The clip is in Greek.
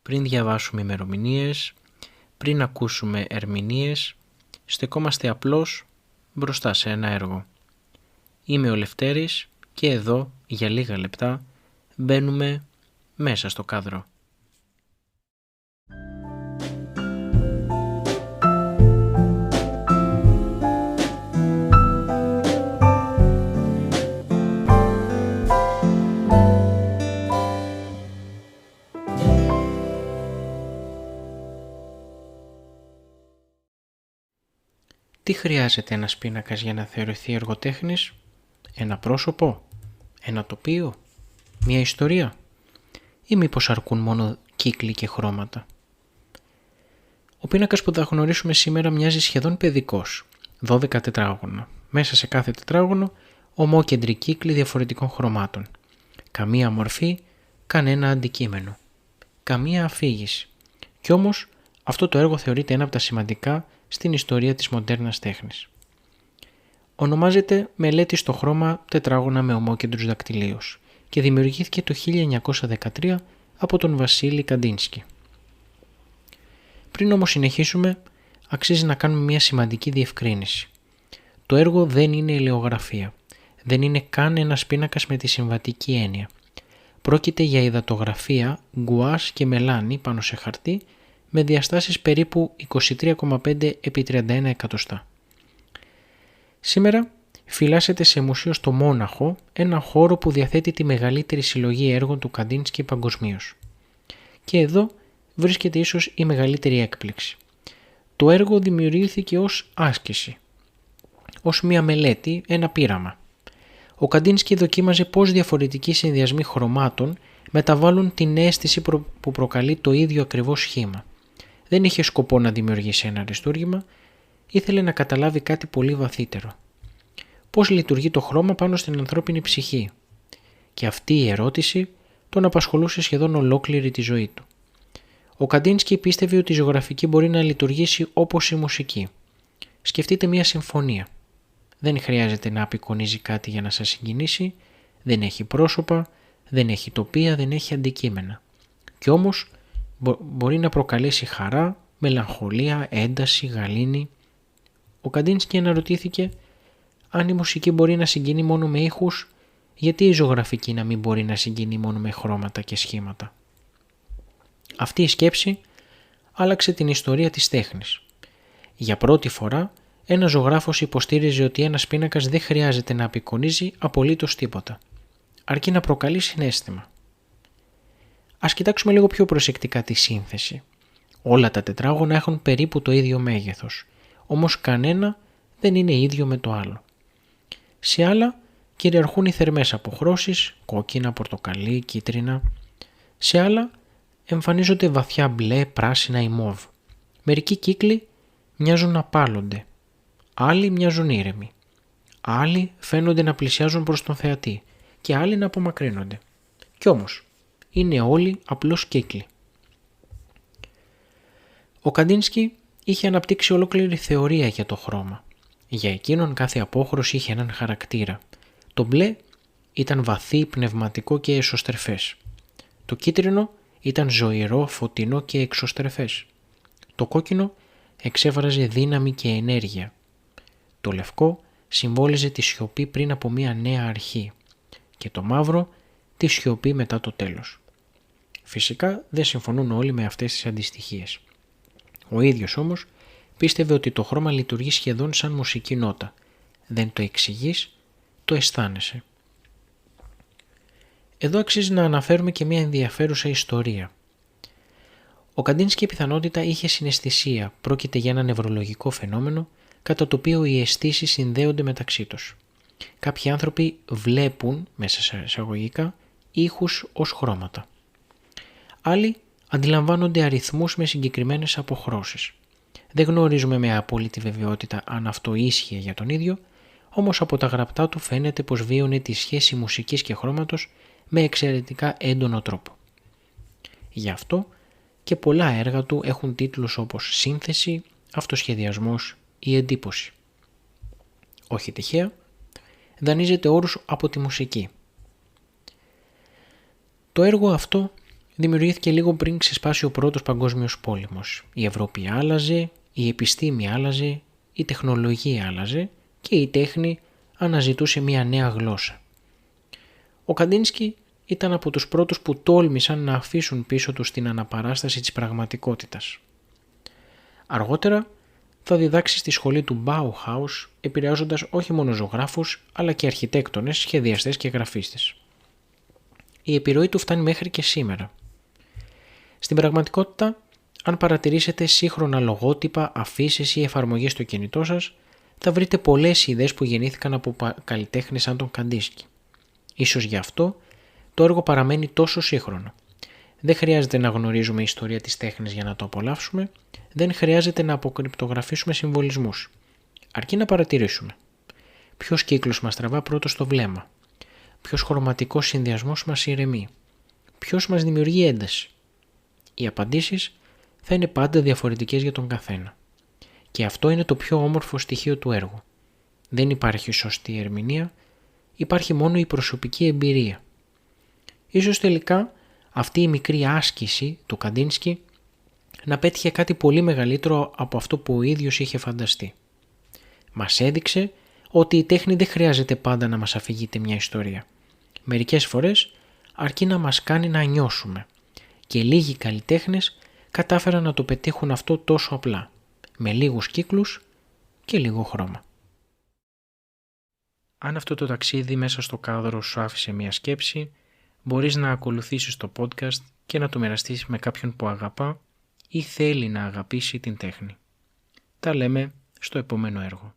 πριν διαβάσουμε ημερομηνίες, πριν ακούσουμε ερμηνείες, στεκόμαστε απλώς μπροστά σε ένα έργο. Είμαι ο Λευτέρης και εδώ για λίγα λεπτά μπαίνουμε μέσα στο κάδρο. Τι χρειάζεται ένας πίνακας για να θεωρηθεί εργοτέχνης? Ένα πρόσωπο, ένα τοπίο, μια ιστορία, ή μήπως αρκούν μόνο κύκλοι και χρώματα? Ο πίνακας που θα γνωρίσουμε σήμερα μοιάζει σχεδόν παιδικός, 12 τετράγωνα. Μέσα σε κάθε τετράγωνο ομόκεντροι κύκλοι διαφορετικών χρωμάτων. Καμία μορφή, κανένα αντικείμενο. Καμία αφήγηση. Κι όμως αυτό το έργο θεωρείται ένα από τα σημαντικά στην ιστορία της μοντέρνας τέχνης. Ονομάζεται «Μελέτη στο χρώμα τετράγωνα με ομόκεντρους δακτυλίους» και δημιουργήθηκε το 1913 από τον Βασίλη Καντίνσκι. Πριν όμως συνεχίσουμε, αξίζει να κάνουμε μια σημαντική διευκρίνηση. Το έργο δεν είναι ελαιογραφία. Δεν είναι καν ένας πίνακας με τη συμβατική έννοια. Πρόκειται για υδατογραφία γκουάς και μελάνι πάνω σε χαρτί με διαστάσεις περίπου 23,5 επί 31 εκατοστά. Σήμερα φυλάσσεται σε μουσείο στο Μόναχο, ένα χώρο που διαθέτει τη μεγαλύτερη συλλογή έργων του Καντίνσκι παγκοσμίως. Και εδώ βρίσκεται ίσως η μεγαλύτερη έκπληξη. Το έργο δημιουργήθηκε ως άσκηση, ως μια μελέτη, ένα πείραμα. Ο Καντίνσκι δοκίμαζε πώς διαφορετικοί συνδυασμοί χρωμάτων μεταβάλλουν την αίσθηση που προκαλεί το ίδιο ακριβώς σχήμα. Δεν είχε σκοπό να δημιουργήσει ένα αριστούργημα, ήθελε να καταλάβει κάτι πολύ βαθύτερο. Πώς λειτουργεί το χρώμα πάνω στην ανθρώπινη ψυχή? Και αυτή η ερώτηση τον απασχολούσε σχεδόν ολόκληρη τη ζωή του. Ο Καντίνσκι πίστευε ότι η ζωγραφική μπορεί να λειτουργήσει όπως η μουσική. Σκεφτείτε μια συμφωνία. Δεν χρειάζεται να απεικονίζει κάτι για να σας συγκινήσει, δεν έχει πρόσωπα, δεν έχει τοπία, δεν έχει αντικείμενα. Κι όμως μπορεί να προκαλέσει χαρά, μελαγχολία, ένταση, γαλήνη. Ο Καντίνσκι αναρωτήθηκε αν η μουσική μπορεί να συγκινεί μόνο με ήχους, γιατί η ζωγραφική να μην μπορεί να συγκινεί μόνο με χρώματα και σχήματα. Αυτή η σκέψη άλλαξε την ιστορία της τέχνης. Για πρώτη φορά, ένας ζωγράφος υποστήριζε ότι ένας πίνακας δεν χρειάζεται να απεικονίζει απολύτως τίποτα, αρκεί να προκαλεί συναίσθημα. Ας κοιτάξουμε λίγο πιο προσεκτικά τη σύνθεση. Όλα τα τετράγωνα έχουν περίπου το ίδιο μέγεθος, όμως κανένα δεν είναι ίδιο με το άλλο. Σε άλλα κυριαρχούν οι θερμές αποχρώσεις, κόκκινα, πορτοκαλί, κίτρινα. Σε άλλα εμφανίζονται βαθιά μπλε, πράσινα ή μόβ. Μερικοί κύκλοι μοιάζουν να πάλονται, άλλοι μοιάζουν ήρεμοι. Άλλοι φαίνονται να πλησιάζουν προς τον θεατή και άλλοι να απομακρύνονται. Κι όμως είναι όλοι απλώς κύκλοι. Ο Καντίνσκι είχε αναπτύξει ολόκληρη θεωρία για το χρώμα. Για εκείνον κάθε απόχρωση είχε έναν χαρακτήρα. Το μπλε ήταν βαθύ, πνευματικό και εσωστρεφές. Το κίτρινο ήταν ζωηρό, φωτεινό και εξωστρεφές. Το κόκκινο εξέφραζε δύναμη και ενέργεια. Το λευκό συμβόλιζε τη σιωπή πριν από μια νέα αρχή και το μαύρο τη σιωπή μετά το τέλος. Φυσικά δεν συμφωνούν όλοι με αυτές τις αντιστοιχίες. Ο ίδιος όμως πίστευε ότι το χρώμα λειτουργεί σχεδόν σαν μουσική νότα. Δεν το εξηγείς, το αισθάνεσαι. Εδώ αξίζει να αναφέρουμε και μια ενδιαφέρουσα ιστορία. Ο Καντίνσκι πιθανότητα είχε συναισθησία, πρόκειται για ένα νευρολογικό φαινόμενο κατά το οποίο οι αισθήσεις συνδέονται μεταξύ τους. Κάποιοι άνθρωποι βλέπουν, μέσα σε εισαγωγικά, ήχους ως χρώματα. Άλλοι αντιλαμβάνονται αριθμούς με συγκεκριμένες αποχρώσεις. Δεν γνωρίζουμε με απόλυτη βεβαιότητα αν αυτό ίσχυε για τον ίδιο, όμως από τα γραπτά του φαίνεται πως βίωνε τη σχέση μουσικής και χρώματος με εξαιρετικά έντονο τρόπο. Γι' αυτό και πολλά έργα του έχουν τίτλους όπως «Σύνθεση», «Αυτοσχεδιασμός» ή «Εντύπωση». Όχι τυχαία, δανείζεται όρους από τη μουσική. Το έργο αυτό δημιουργήθηκε λίγο πριν ξεσπάσει ο Πρώτος Παγκόσμιος Πόλεμος. Η Ευρώπη άλλαζε, η επιστήμη άλλαζε, η τεχνολογία άλλαζε και η τέχνη αναζητούσε μια νέα γλώσσα. Ο Καντίνσκι ήταν από τους πρώτους που τόλμησαν να αφήσουν πίσω τους την αναπαράσταση της πραγματικότητας. Αργότερα θα διδάξει στη σχολή του Bauhaus, επηρεάζοντας όχι μόνο ζωγράφους αλλά και αρχιτέκτονες, σχεδιαστές και γραφίστες. Η επιρροή του φτάνει μέχρι και σήμερα. Στην πραγματικότητα, αν παρατηρήσετε σύγχρονα λογότυπα, αφήσεις ή εφαρμογές στο κινητό σας, θα βρείτε πολλές ιδέες που γεννήθηκαν από καλλιτέχνες σαν τον Καντίνσκι. Ίσως γι' αυτό το έργο παραμένει τόσο σύγχρονο. Δεν χρειάζεται να γνωρίζουμε ιστορία της τέχνης για να το απολαύσουμε, δεν χρειάζεται να αποκρυπτογραφήσουμε συμβολισμούς. Αρκεί να παρατηρήσουμε. Ποιος κύκλος μας τραβά πρώτο στο βλέμμα, ποιος χρωματικός συνδυασμός μας ηρεμεί, ποιος μας δημιουργεί ένταση. Οι απαντήσεις θα είναι πάντα διαφορετικές για τον καθένα. Και αυτό είναι το πιο όμορφο στοιχείο του έργου. Δεν υπάρχει σωστή ερμηνεία, υπάρχει μόνο η προσωπική εμπειρία. Ίσως τελικά αυτή η μικρή άσκηση του Καντίνσκι να πέτυχε κάτι πολύ μεγαλύτερο από αυτό που ο ίδιος είχε φανταστεί. Μας έδειξε ότι η τέχνη δεν χρειάζεται πάντα να μας αφηγείται μια ιστορία. Μερικές φορές αρκεί να μας κάνει να νιώσουμε. Και λίγοι καλλιτέχνες κατάφεραν να το πετύχουν αυτό τόσο απλά, με λίγους κύκλους και λίγο χρώμα. Αν αυτό το ταξίδι μέσα στο κάδρο σου άφησε μια σκέψη, μπορείς να ακολουθήσεις το podcast και να το μοιραστείς με κάποιον που αγαπά ή θέλει να αγαπήσει την τέχνη. Τα λέμε στο επόμενο έργο.